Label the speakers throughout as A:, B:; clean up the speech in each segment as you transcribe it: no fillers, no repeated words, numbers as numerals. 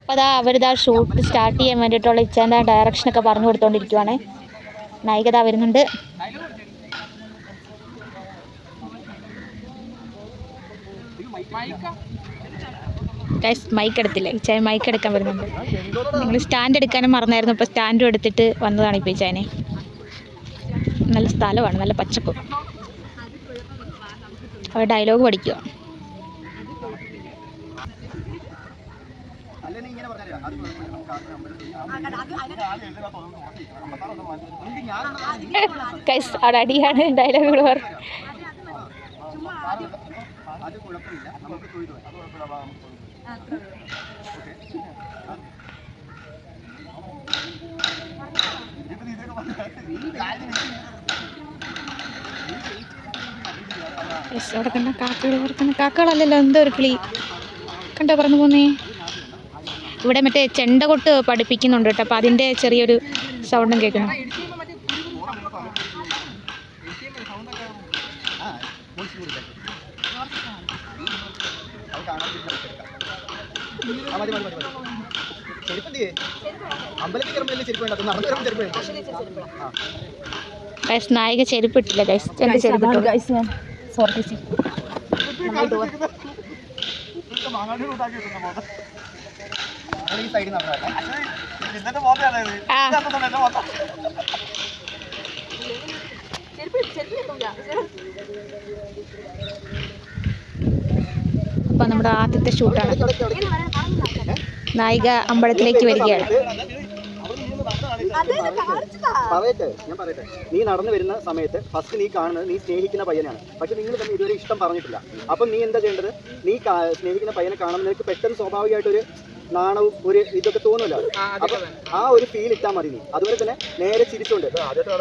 A: അപ്പോൾ അതാ അവരിതാ shoot start ചെയ്യാൻ വേണ്ടിയിട്ടുള്ള ഇച്ഛൻ്റെ ഡയറക്ഷനൊക്കെ പറഞ്ഞു കൊടുത്തുകൊണ്ടിരിക്കുവാണ്. നായിക ഇതാ വരുന്നുണ്ട്. മൈക്ക് എടുത്തില്ല, ഇച്ചാൻ മൈക്ക് എടുക്കാൻ വരുന്നുണ്ട്. നിങ്ങൾ സ്റ്റാൻഡ് എടുക്കാനും മറന്നായിരുന്നു. ഇപ്പോൾ സ്റ്റാൻഡും എടുത്തിട്ട് വന്നതാണ് ഇപ്പോൾ ഇച്ചാനെ. നല്ല സ്ഥലമാണ്, നല്ല പച്ചപ്പ്. അവർ ഡയലോഗ് പഠിക്കുക. അവിടെ അടിയാണ് ഡയലോഗുകൾ പറഞ്ഞു. അവിടെ കണ്ട കാക്കകൾ പറക്കുന്ന, കാക്കകളല്ലല്ലോ, എന്തോ ഒരു കിളി കണ്ടോ പറന്നു പോന്നേ. ഇവിടെ മറ്റേ ചെണ്ട കൊട്ട് പഠിപ്പിക്കുന്നുണ്ട് കേട്ടോ. അപ്പം അതിൻ്റെ ചെറിയൊരു സൗണ്ടും കേൾക്കുന്നു. നായിക ചെരുപ്പിട്ടില്ല ഗൈസ്. എൻ്റെ ചെരുപ്പിട്ടു ഗൈസ്. ഞാൻ സോറി അപ്പൊ നമ്മുടെ ആദ്യത്തെ ഷൂട്ടാണ്. നായിക അമ്പലത്തിലേക്ക് വരികയാണ്.
B: ഞാൻ പറയട്ടെ, നീ നടന്നു വരുന്ന സമയത്ത് ഫസ്റ്റ് നീ കാണുന്നത് നീ സ്നേഹിക്കുന്ന പയ്യനാണ്. പക്ഷെ നിങ്ങൾ തന്നെ ഇതുവരെ ഇഷ്ടം പറഞ്ഞിട്ടില്ല. അപ്പം നീ എന്താ ചെയ്യേണ്ടത്? നീ സ്നേഹിക്കുന്ന പയ്യനെ കാണുമ്പോൾ നിനക്ക് പെട്ടെന്ന് സ്വാഭാവികമായിട്ടൊരു നാണവും ഒരു ഇതൊക്കെ തോന്നുമല്ലോ. അപ്പൊ ആ ഒരു ഫീൽ ഇട്ടാൽ മതി നീ. അതുപോലെ തന്നെ നേരെ ചിരിച്ചുകൊണ്ട് ആദ്യമായിട്ട്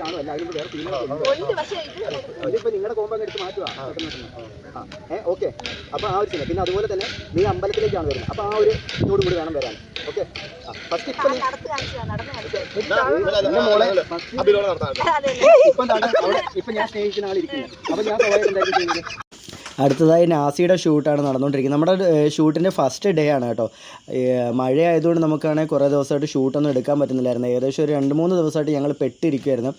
B: കാണുമല്ല, അതിന് വേറെ ഫീൽ ഇപ്പൊ നിങ്ങളുടെ കോമ്പോ എടുത്ത് മാറ്റുക. ഓക്കെ, അപ്പൊ ആ ഒരു പിന്നെ അതുപോലെ തന്നെ നീ അമ്പലത്തിലേക്കാണ് വരുന്നത്. അപ്പൊ ആ ഒരു ഇതോട് കൂടി വേണം വരാൻ. ഓക്കെ, ഫസ്റ്റ് ഇപ്പൊ ഞാൻ സ്നേഹിക്കുന്ന ആളിരിക്കുന്നത്. അപ്പൊ ഞാൻ എന്തായാലും ചെയ്യുന്നത്. അടുത്തതായി നാസിയുടെ ഷൂട്ടാണ് നടന്നുകൊണ്ടിരിക്കുന്നത്. നമ്മുടെ ഷൂട്ടിൻ്റെ ഫസ്റ്റ് ഡേ ആണ് കേട്ടോ. മഴയായതുകൊണ്ട് നമുക്കാണെങ്കിൽ കുറേ ദിവസമായിട്ട് ഷൂട്ടൊന്നും എടുക്കാൻ പറ്റുന്നില്ലായിരുന്നു. ഏകദേശം ഒരു 2-3 ദിവസമായിട്ട് ഞങ്ങൾ പെട്ടിരിക്കുമായിരുന്നു.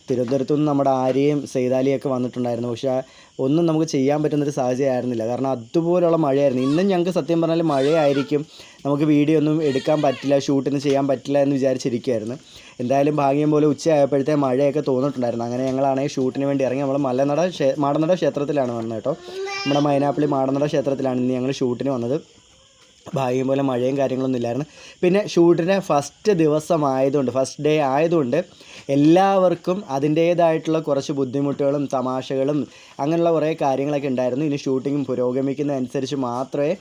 B: തിരുവനന്തപുരത്തു നിന്ന് നമ്മുടെ ആര്യയും സെയ്താലിയൊക്കെ വന്നിട്ടുണ്ടായിരുന്നു. പക്ഷേ ഒന്നും നമുക്ക് ചെയ്യാൻ പറ്റുന്നൊരു സാഹചര്യം ആയിരുന്നില്ല. കാരണം അതുപോലുള്ള മഴയായിരുന്നു. ഇന്നും ഞങ്ങൾക്ക് സത്യം പറഞ്ഞാൽ മഴയായിരിക്കും, നമുക്ക് വീഡിയോ ഒന്നും എടുക്കാൻ പറ്റില്ല, ഷൂട്ടിന് ചെയ്യാൻ പറ്റില്ല എന്ന് വിചാരിച്ചിരിക്കുമായിരുന്നു. എന്തായാലും ഭാഗ്യം പോലെ ഉച്ചയായപ്പോഴത്തെ മഴയൊക്കെ തോന്നിട്ടുണ്ടായിരുന്നു. അങ്ങനെ ഞങ്ങളാണെങ്കിൽ ഷൂട്ടിന് വേണ്ടി ഇറങ്ങി. നമ്മൾ മാടനട ക്ഷേത്രത്തിലാണ് വന്നത് കേട്ടോ. നമ്മുടെ മൈനാപ്പള്ളി മാടനട ക്ഷേത്രത്തിലാണ് ഇന്ന് ഞങ്ങൾ ഷൂട്ടിന് വന്നത്. ഭാഗ്യം പോലെ മഴയും കാര്യങ്ങളൊന്നും ഇല്ലായിരുന്നു. പിന്നെ ഷൂട്ടിൻ്റെ ഫസ്റ്റ് ദിവസമായതുകൊണ്ട്, ഫസ്റ്റ് ഡേ ആയതുകൊണ്ട് എല്ലാവർക്കും അതിൻ്റേതായിട്ടുള്ള കുറച്ച് ബുദ്ധിമുട്ടുകളും തമാശകളും അങ്ങനെയുള്ള കുറേ കാര്യങ്ങളൊക്കെ ഉണ്ടായിരുന്നു. ഇനി ഷൂട്ടിങ്ങും പുരോഗമിക്കുന്നതനുസരിച്ച് മാത്രമേ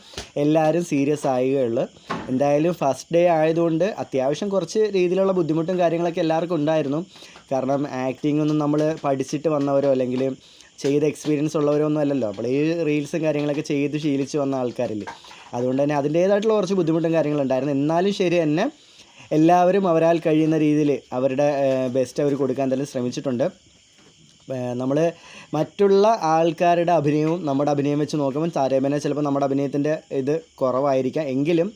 B: എല്ലാവരും സീരിയസ് ആവുകയുള്ളൂ. എന്തായാലും ഫസ്റ്റ് ഡേ ആയതുകൊണ്ട് അത്യാവശ്യം കുറച്ച് രീതിയിലുള്ള ബുദ്ധിമുട്ടും കാര്യങ്ങളൊക്കെ എല്ലാവർക്കും ഉണ്ടായിരുന്നു. കാരണം ആക്ടിംഗ് ഒന്നും നമ്മൾ പഠിച്ചിട്ട് വന്നവരോ അല്ലെങ്കിൽ ചെയ്ത എക്സ്പീരിയൻസ് ഉള്ളവരോ ഒന്നും അല്ലല്ലോ. അപ്പോൾ ഈ റീൽസും കാര്യങ്ങളൊക്കെ ചെയ്ത് ശീലിച്ച് വന്ന ആൾക്കാരില്ലേ. അതുകൊണ്ട് തന്നെ അതിൻ്റേതായിട്ടുള്ള കുറച്ച് ബുദ്ധിമുട്ടും കാര്യങ്ങളുണ്ടായിരുന്നു. എന്നാലും ശരി തന്നെ എല്ലാവരും അവരാൽ കഴിയുന്ന രീതിയിൽ അവരുടെ ബെസ്റ്റ് അവർ കൊടുക്കാൻ തന്നെ ശ്രമിച്ചിട്ടുണ്ട്. നമ്മൾ മറ്റുള്ള ആൾക്കാരുടെ അഭിനയവും നമ്മുടെ അഭിനയം വെച്ച് നോക്കുമ്പോൾ താരതമ്യേന ചിലപ്പോൾ നമ്മുടെ അഭിനയത്തിൻ്റെ ഇത് കുറവായിരിക്കാം. എങ്കിലും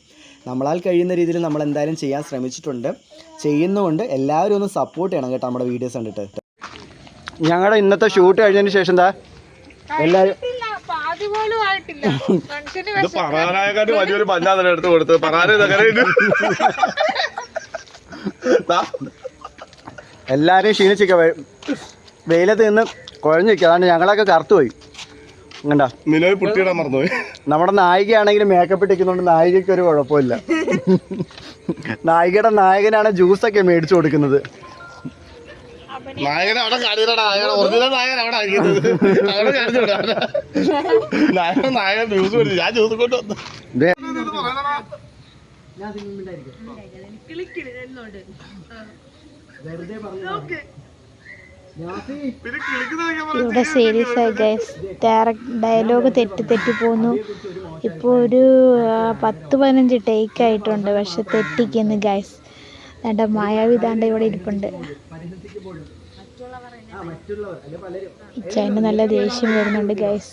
B: നമ്മളാൽ കഴിയുന്ന രീതിയിൽ നമ്മൾ എന്തായാലും ചെയ്യാൻ ശ്രമിച്ചിട്ടുണ്ട്. ചെയ്യുന്നതുകൊണ്ട് എല്ലാവരും ഒന്ന് സപ്പോർട്ട് ചെയ്യണം കേട്ടോ നമ്മുടെ വീഡിയോസ് കണ്ടിട്ട്. ഞങ്ങളുടെ ഇന്നത്തെ ഷൂട്ട് കഴിഞ്ഞതിന് ശേഷം എന്താ എല്ലാവരും
C: വലിയൊരു പഞ്ചായത്ത് എടുത്ത് കൊടുത്ത്
B: എല്ലാവരും ക്ഷീണിച്ചിക്ക, വെയിലത്ത് നിന്ന് കുഴഞ്ഞിരിക്കുക. അതാണ് ഞങ്ങളൊക്കെ കറുത്തുപോയി. കണ്ടോ,
C: പുട്ടിയിടാൻ മറന്നുപോയി.
B: നമ്മുടെ നായികയാണെങ്കിൽ മേക്കപ്പ് ഇട്ടിരിക്കുന്നതുകൊണ്ട് നായികയ്ക്ക് ഒരു കുഴപ്പമില്ല. നായികയുടെ നായകനാണ് ജ്യൂസൊക്കെ മേടിച്ചു കൊടുക്കുന്നത്.
C: നായകൻ അവിടെ കാണിച്ചിട്ടാ, ഒറിജിനൽ നായകൻ അവിടെ അയക്കുന്നത്. അവിടെ കാണിച്ചോടാ നായകൻ ജ്യൂസ് മേടിച്ചു. ഞാൻ ജ്യൂസ് കൊണ്ട് വന്നു.
A: ഇവിടെ സീരിയസ് ആയി ഗൈസ്. ഡയലോഗ് തെറ്റി പോന്നു. ഇപ്പോൾ ഒരു 10-15 ടേക്ക് ആയിട്ടുണ്ട്. പക്ഷെ തെറ്റിക്കുന്നു ഗൈസ്. വേണ്ട മായാവി താണ്ട ഇവിടെ ഇരിപ്പുണ്ട്. ഇച്ചാന് നല്ല ദേഷ്യം വരുന്നുണ്ട് ഗൈസ്.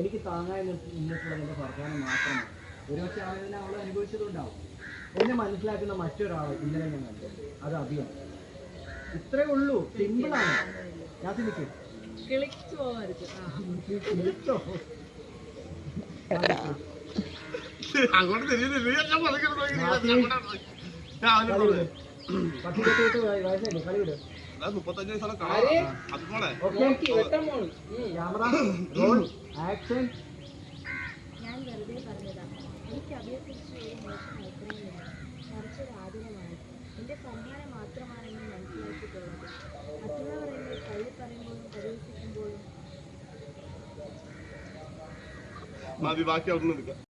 B: എനിക്ക് താങ്ങായി നിന്നിട്ടുള്ളത് എൻ്റെ ഭർത്താവിനെ മാത്രമാണ്. ഒരുപക്ഷെ അവനെ അവൾ അനുഭവിച്ചതുണ്ടാവും. എന്നെ മനസ്സിലാക്കുന്ന മറ്റൊരാൾ ഇന്നലെ ഞാൻ കണ്ടു, അത് അഭിയാണ്. ഇത്രേ ഉള്ളൂ, സിമ്പിളാണ്. ഞാൻ നിൽക്കും
C: അങ്ങോട്ട് തിരിയുന്നില്ല. ഞാൻ പതുക്കെ
B: വയസ്സല്ലേ കളി വിടും.
C: 35 വയസ്സുള്ള കാണാം. അതുപോലെ
B: ക്യാമറ റോൾ ആക്ഷൻ.
D: ഞാൻ വെറുതെ പറഞ്ഞതാണ്. എനിക്ക് അവയെക്കുറിച്ച് ഒരു മോശം അഭിപ്രായമില്ല. മറിച്ചൊരു ആഗ്രഹമാണ്. എൻ്റെ സമ്മാനം മാത്രമാണെന്ന് മനസ്സിലാക്കിയിട്ടുള്ളത്. മറ്റുള്ളവർ എന്നെ തള്ളി പറയുമ്പോഴും പരിഹസിക്കുമ്പോഴും
C: ബാക്കി അവിടെ നിന്ന് എടുക്കാം.